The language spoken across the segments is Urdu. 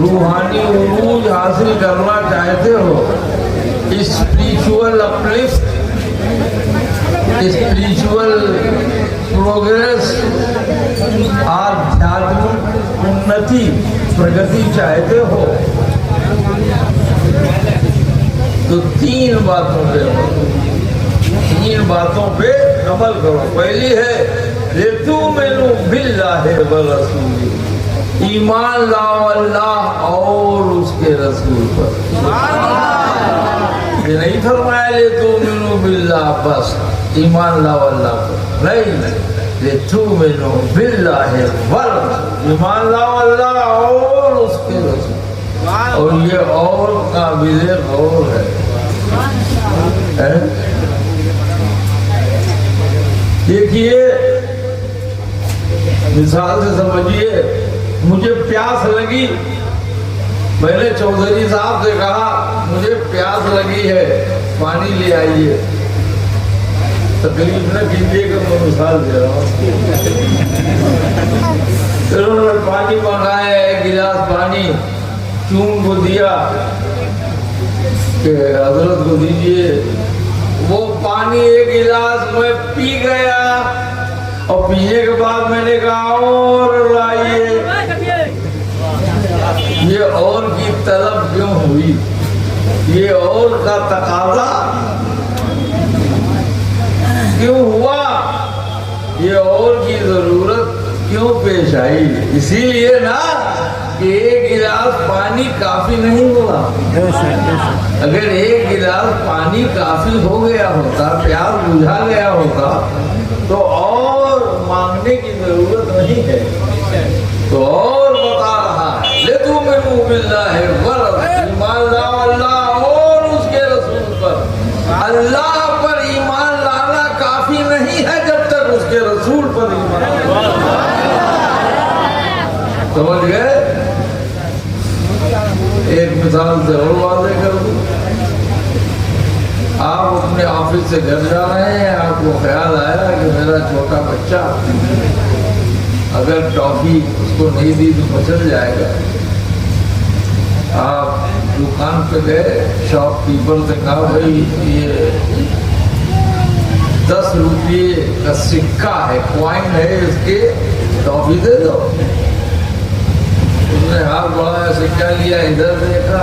روحانی عروج حاصل کرنا چاہتے ہو، اسپریچول اپلفٹ، اسپریچول پروگریس، آدھیاتمک انتی پرگتی چاہتے ہو تو تین باتوں پہ عمل کرو۔ پہلی ہے لِتُؤْمِنُوا بِاللَّهِ وَرَسُولِهِ، ایمان لاؤ اللہ اور اس کے رسول پر۔ یہ نہیں فرمایا لِتُؤْمِنُوا بِاللَّهِ بس ایمان لاؤ اللہ پر، نہیں، لِتُؤْمِنُوا بِاللَّهِ وَرَسُولِهِ، ایمان لاؤ اللہ اور اس کے رسول۔ اور یہ اور قابل غور ہے۔ دیکھیے مثال سے سمجھیے، مجھے پیاس لگی، میں نے چودھری صاحب سے کہا مجھے پیاس لگی ہے، پانی لے آئیے۔ تکلیف نہ کیجیے کہ میں مثال دے رہا ہوں۔ پھر انہوں نے پانی منگایا، ایک گلاس پانی چون کو دیا کہ حضرت کو دیجیے۔ وہ پانی ایک گلاس میں پی گیا، اور پینے کے بعد میں نے کہا اور لائیے۔ یہ اور کی طلب کیوں ہوئی؟ یہ اور کا تقاضا کیوں ہوا؟ یہ اور کی ضرورت کیوں پیش آئی؟ اسی لیے نا کہ ایک گلاس پانی کافی نہیں ہوا۔ اگر ایک گلاس پانی کافی ہو گیا ہوتا، پیاس بجھا گیا ہوتا، تو اور مانگنے کی ضرورت نہیں ہے۔ تو اور بتا رہا ہے لِتُؤْمِنُوا بِاللَّهِ وَرَسُولِهِ، ایمان لاؤ اللہ اور اس کے رسول پر۔ اللہ پر ایمان لانا کافی نہیں ہے جب تک اس کے رسول پر ایمان لانا۔ سمجھ گئے؟ ایک مثال سے اور واضح کر دوں۔ آپ اپنے آفس سے گھر جا رہے ہیں، آپ کو خیال آیا کہ میرا چھوٹا بچہ اگر ٹافی اس کو نہیں دی تو مچل جائے گا۔ آپ دکان پہ گئے، شاپ کیپر سے کہا بھائی یہ 10 روپے کا سکہ ہے، کوائن ہے، اس کے ٹافی دے دو۔ اس نے ہاتھ بڑھایا، سکہ لیا، ادھر دیکھا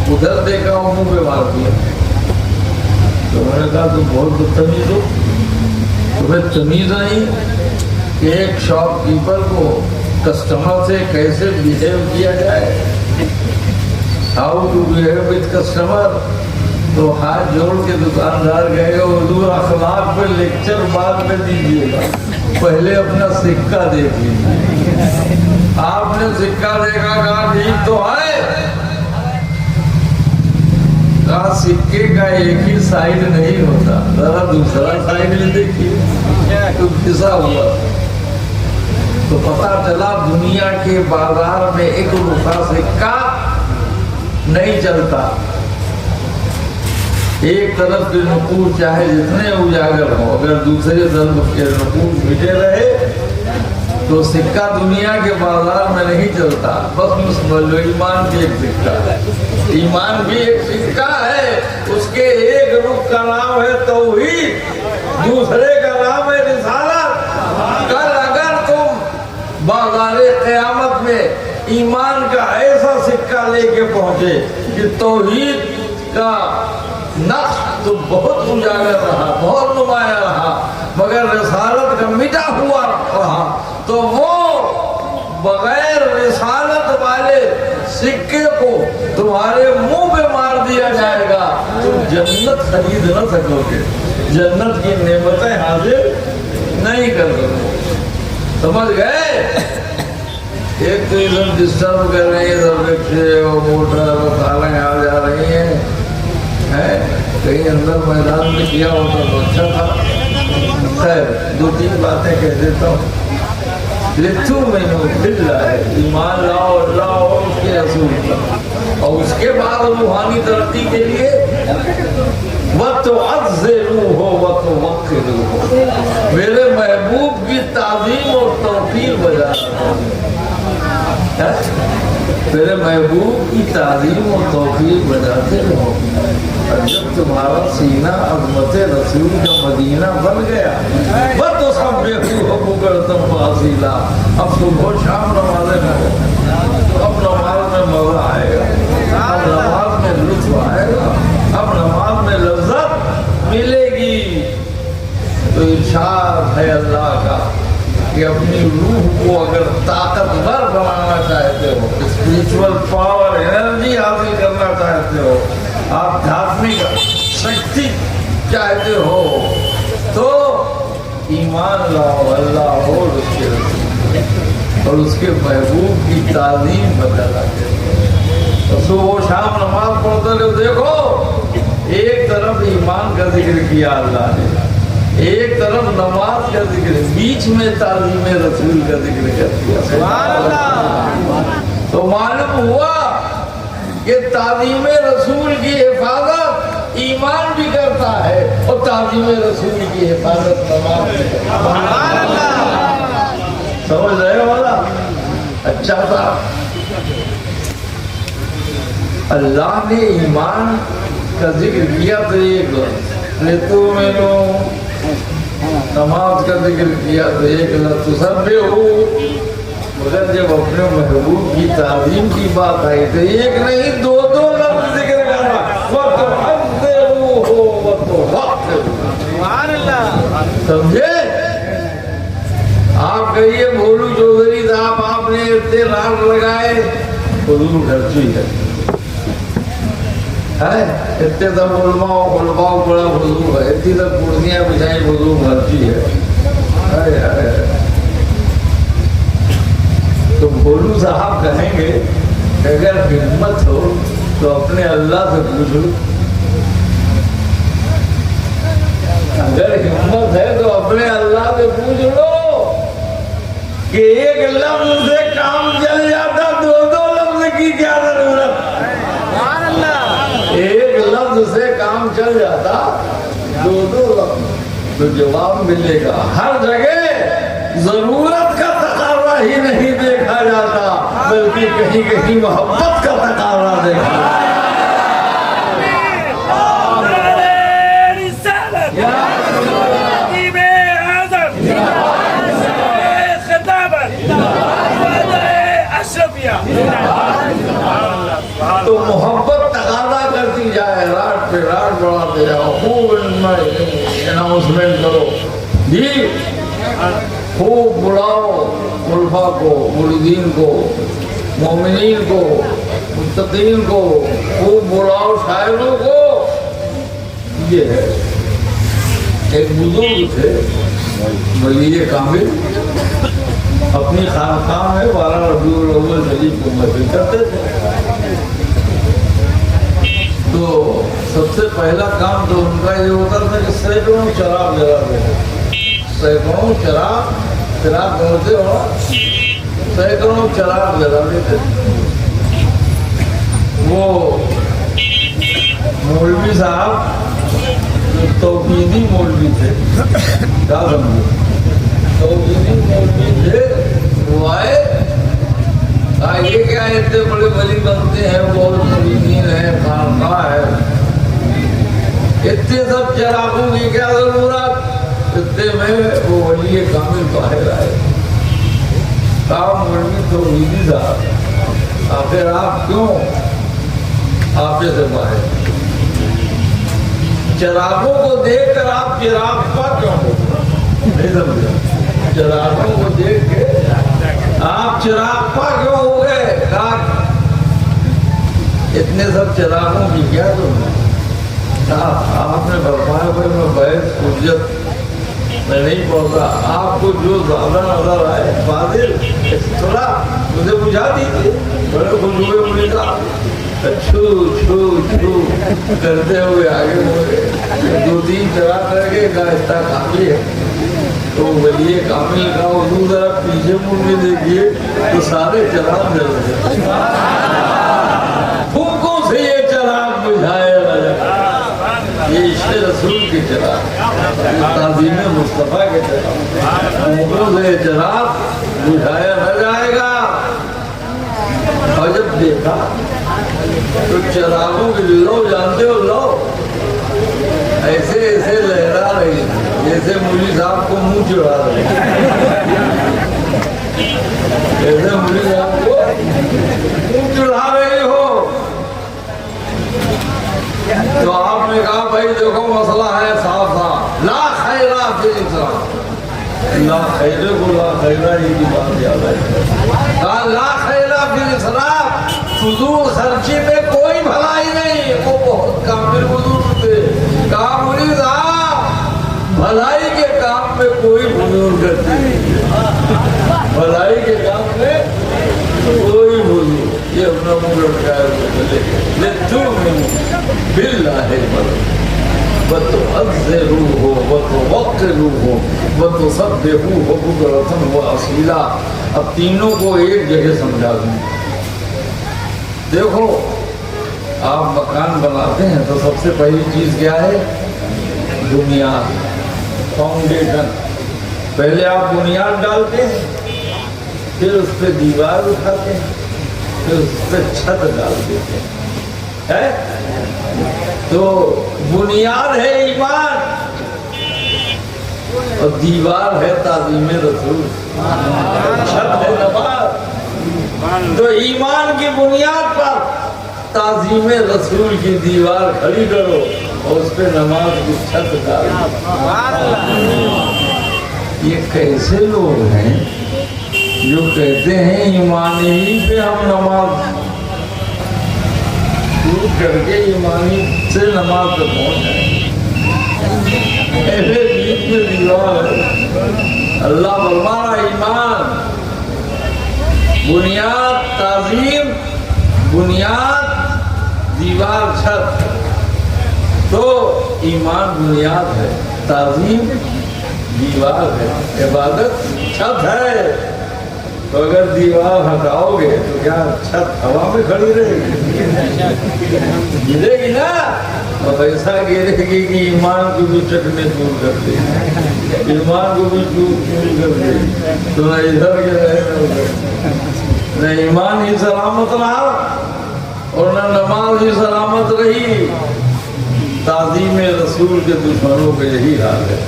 ادھر دیکھا، اور منہ پہ مار دیا۔ تو میں نے کہا تم بہت بدتمیز ہو، تمہیں تمیز نہیں کہ ایک شاپ کیپر کو کسٹمر سے کیسے بیہیو کیا جائے، how to behave with customer. تو ہاتھ جوڑ کے دکاندار کہے گا حضور اخلاق پہ لیکچر بعد میں دیجیے گا، پہلے اپنا سکہ دیکھ لیجیے۔ آپ نے سکہ دیکھا، کہا ٹھیک تو ہے، کہا سکے کا ایک ہی سائڈ نہیں ہوتا، ذرا دوسرا سائڈ بھی دیکھیے تو پھسا ہوا۔ تو پتا چلا دنیا کے بازار میں 1 روپیہ سکہ نہیں چلتا۔ ایک طرف کے نقود چاہے جتنے اجاگر ہوں، اگر دوسرے طرف کے نقود مٹے رہے تو سکہ دنیا کے بازار میں نہیں چلتا۔ بس سمجھ لو ایمان بھی ایک سکہ ہے، ایمان بھی ایک سکہ ہے، اس کے ایک رخ کا نام ہے توحید، دوسرے کا نام ہے رسالت۔ کل اگر تم بازار قیامت میں ایمان کا ایسا سکہ لے کے پہنچے کہ توحید کا نقش تو بہت اجاگر رہا، بہت نمایاں رہا، مگر رسالت کا مٹا ہوا رہا، تو وہ بغیر رسالت والے سکے کو تمہارے منہ پہ مار دیا جائے گا، تم جنت خرید نہ سکو گے، جنت کی نعمتیں حاصل نہیں کر سکو۔ سمجھ گئے؟ ایک تو ادھر ڈسٹرب کر رہے ہیں، ادھر رکشے اور موٹر اور کاریں آ جا رہی ہیں، کہیں اندر میدان میں کیا ہوتا تو اچھا تھا۔ خیر 2-3 باتیں کہہ دیتا ہوں۔ لِتُؤْمِنُوا بِاللَّهِ، ایمان لاؤ اللہ اور اس کے رسول پر، اور اس کے بعد روحانی ترقی کے لیے وَتُعَزِّرُوهُ وَتُوَقِّرُوهُ، میرے محبوب کی تعظیم اور توقیر بجانا۔ میرے محبوب کی تعظیم و توقیر بجاتے رہو، اور جب تمہارا سینہ عظمت رسول کا مدینہ بن گیا وہ تو سب بے کرتم فاصیلا، اب صبح و شام نمازیں ہو، اب نماز میں مزہ آئے گا، اب نماز میں لطف آئے گا، اب نماز میں لذت ملے گی۔ تو ارشاد ہے اللہ کا کہ اپنی روح کو اگر طاقتور بنانا چاہتے ہو، اسپریچول پاور انرجی حاصل کرنا چاہتے ہو، آدھیاتمک شکتی چاہتے ہو، تو ایمان لاؤ اللہ اور اس کے رسول اور اس کے محبوب کی تعظیم بدلا کے صبح و شام نماز پڑھتے رہو۔ دیکھو ایک طرف ایمان کا ذکر کیا اللہ نے، ایک طرف نماز کا ذکر، بیچ میں تعظیم رسول کا ذکر کر دیا۔ سبحان اللہ۔ تو معلوم ہوا کہ تعظیم رسول کی حفاظت ایمان بھی کرتا ہے اور تعظیم رسول کی حفاظت نماز بھی کرتا ہے۔ سبحان اللہ۔ سمجھ رہے ہو والا؟ اچھا تھا اللہ نے ایمان کا ذکر کیا تو ایک لفظ میں نماز کا ذکر کیا تو ایک لفظ تسبحوا، مگر جب اپنے محبوب کی تعظیم کی بات آئی تو ایک نہیں دو لفظ ذکر کرنا، وَتُعَذِّرُوهُ وَتُوَقِّرُوهُ۔ سبحان اللہ۔ سمجھے؟ آپ کہیے بھولو چودھری صاحب آپ نے اتنے راگ لگائے، حضور خرچی ہے، اتنے تک علماء بڑا حضور ہے، اتنی تک کرسیاں بچھائی حضور خرچی ہے۔ تو بھولو صاحب کہیں گے کہ اگر ہمت ہو تو اپنے اللہ سے پوچھو، اگر ہمت ہے تو اپنے اللہ سے پوچھ لو کہ ایک لفظ سے کام چل جاتا، دو لفظ کی کیا ضرورت؟ ایک لفظ سے کام چل جاتا، دو لفظ تو جواب ملے گا۔ ہر جگہ ضرورت کا تقاضا ہی نہیں دیکھا جاتا، بلکہ کہیں کہیں محبت کا تقاضا دیکھا جاتا۔ تو محبت تقاضا کرتی جائے، راٹ پہ راٹ بڑھاتے جاؤ، خوب اناؤنسمنٹ کرو جی، خوب بلاؤ خلفاء کو، مریدین کو، مومنین کو، متقین کو، خوب بلاؤ شاعروں کو۔ یہ ہے ایک بزرگ تھے ولی کامل، اپنی خانقاہ میں 12 ربیع الاول شریف کو محفل کرتے تھے۔ تو سب سے پہلا کام تو ان کا یہ ہوتا تھا کہ سینکڑوں چراغ جلاتے تھے، سینکڑوں چراغ ہوتے ہو، سینکڑوں چراغ جلاتے تھے۔ وہ مولوی صاحب توحیدی مولوی تھے، کیا سمجھے توحیدی مولوی تھے، وہ آئے کہا یہ کیا اتنے بڑے ولی بنتے ہیں، بہت مریدین ہیں، خانقاہ ہے، اتنے سب چراغوں کی کیا ضرورت؟ اتنے میں وہ ولی کامل باہر آئے، کہا مولوی توحیدی صاحب آخر آپ کیوں آپے سے باہر؟ چراغوں کو دیکھ کر آپ چراغ پا کیوں ہو؟ نہیں سمجھا؟ چراغوں کو دیکھ کے آپ چراغ پا کیوں ہو گئے؟ کہا اتنے سب چراغوں کی کیا ضرورت؟ آپ نے فرمایا بھائی میں بحث حجت میں نہیں پڑھتا، آپ کو جو زیادہ نظر آئے فاضل تھوڑا مجھے بجھا دیجیے۔ بڑے خوش ہوئے، مجھے کہا چھو چھو چھو کرتے ہوئے آگے بڑھے، 2-3 چراغ رہ گئے، کہا اتنا کافی ہے۔ تو ولی کامل کا حضور ذرا پیچھے مڑ کے دیکھیے تو سارے چراغ جل رہے، پھونکوں سے یہ چراغ بجھائے نہ جائے، یہ عشق رسول کے چراغ، تعظیم مصطفیٰ کے چراغ، پھونکوں سے یہ چراغ بجھایا نہ جائے گا۔ اور جب دیکھا تو چراغوں کی لو جانتے ہو لو ایسے ایسے لہرا رہی تھی جیسے مولوی صاحب کو منہ چڑھا رہے جیسے مولوی صاحب کو منہ چڑھا رہے ہو. تو آپ نے کہا بھائی دیکھو مسئلہ ہے صاف صاف لا خیرہ فی الاسلام. لا خیرہ کو لا خیرہ ہی کی بات یاد ہے. کہا لا خیرہ فی الاسلام فضول خرچی میں کوئی بھلائی نہیں. وہ بہت کامل بزرگ تھے. کہا مولوی صاحب بھلائی کے کام میں کوئی فضول خرچی نہیں. بھلائی کے کام میں کوئی فضول. یہ اپنا منہ لٹکائے ہوئے چلے لتؤمنوا باللہ وتعزروہ وتوقروہ وتصبحوہ بکرۃ واصیلا. اب تینوں کو ایک جگہ سمجھا دوں. دیکھو آپ مکان بناتے ہیں تو سب سے پہلی چیز کیا ہے؟ بنیاد، فاؤنڈیشن. پہلے آپ بنیاد ڈالتے ہیں پھر اس پہ دیوار اٹھاتے ہیں پھر اس پہ چھت ڈال دیتے ہیں. تو بنیاد ہے ایمان اور دیوار ہے تعظیم رسول، چھت ہے نماز. تو ایمان کی بنیاد پر تعظیم رسول کی دیوار کھڑی کرو اور اس پہ نماز کی چھت ڈالو. یہ کیسے لوگ ہیں جو کہتے ہیں ایمانی پہ ہم نماز شروع کر کے ایمانی سے نماز تک پہنچ جائیں. ایسے بیچ میں دیوار ہے. اللہ فرمانا ایمان بنیاد تعظیم، بنیاد دیوار چھت. تو ایمان بنیاد ہے، تعظیم دیوار ہے، عبادت چھت ہے. تو اگر دیوار ہٹاؤ گے تو کیا چھت ہوا میں کھڑی رہے گی؟ گرے گی نا. اور ایسا گرے گی کہ ایمان کو بھی چکنے دور کر دے، ایمان کو بھی چور کر دے. تو نہ ادھر کے رہے نہ ادھر، نہ ایمان ہی سلامت رہا اور نہ نماز ہی سلامت رہی. تعظیم رسول کے دشمنوں کا یہی حال ہے.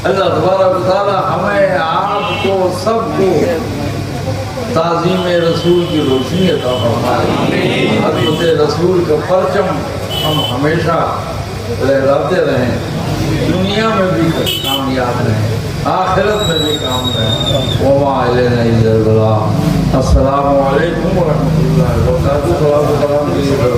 اللہ تبارک و تعالی ہمیں آپ کو سب کو تعظیم رسول کی روشنی عطا فرمائے. حضرت رسول کا پرچم ہم ہمیشہ لہراتے رہیں، دنیا میں بھی کامیاب رہیں، آخرت میں بھی کام رہیں. وما الینا الا البلاغ. السلام علیکم ورحمۃ اللہ وبرکاتہ.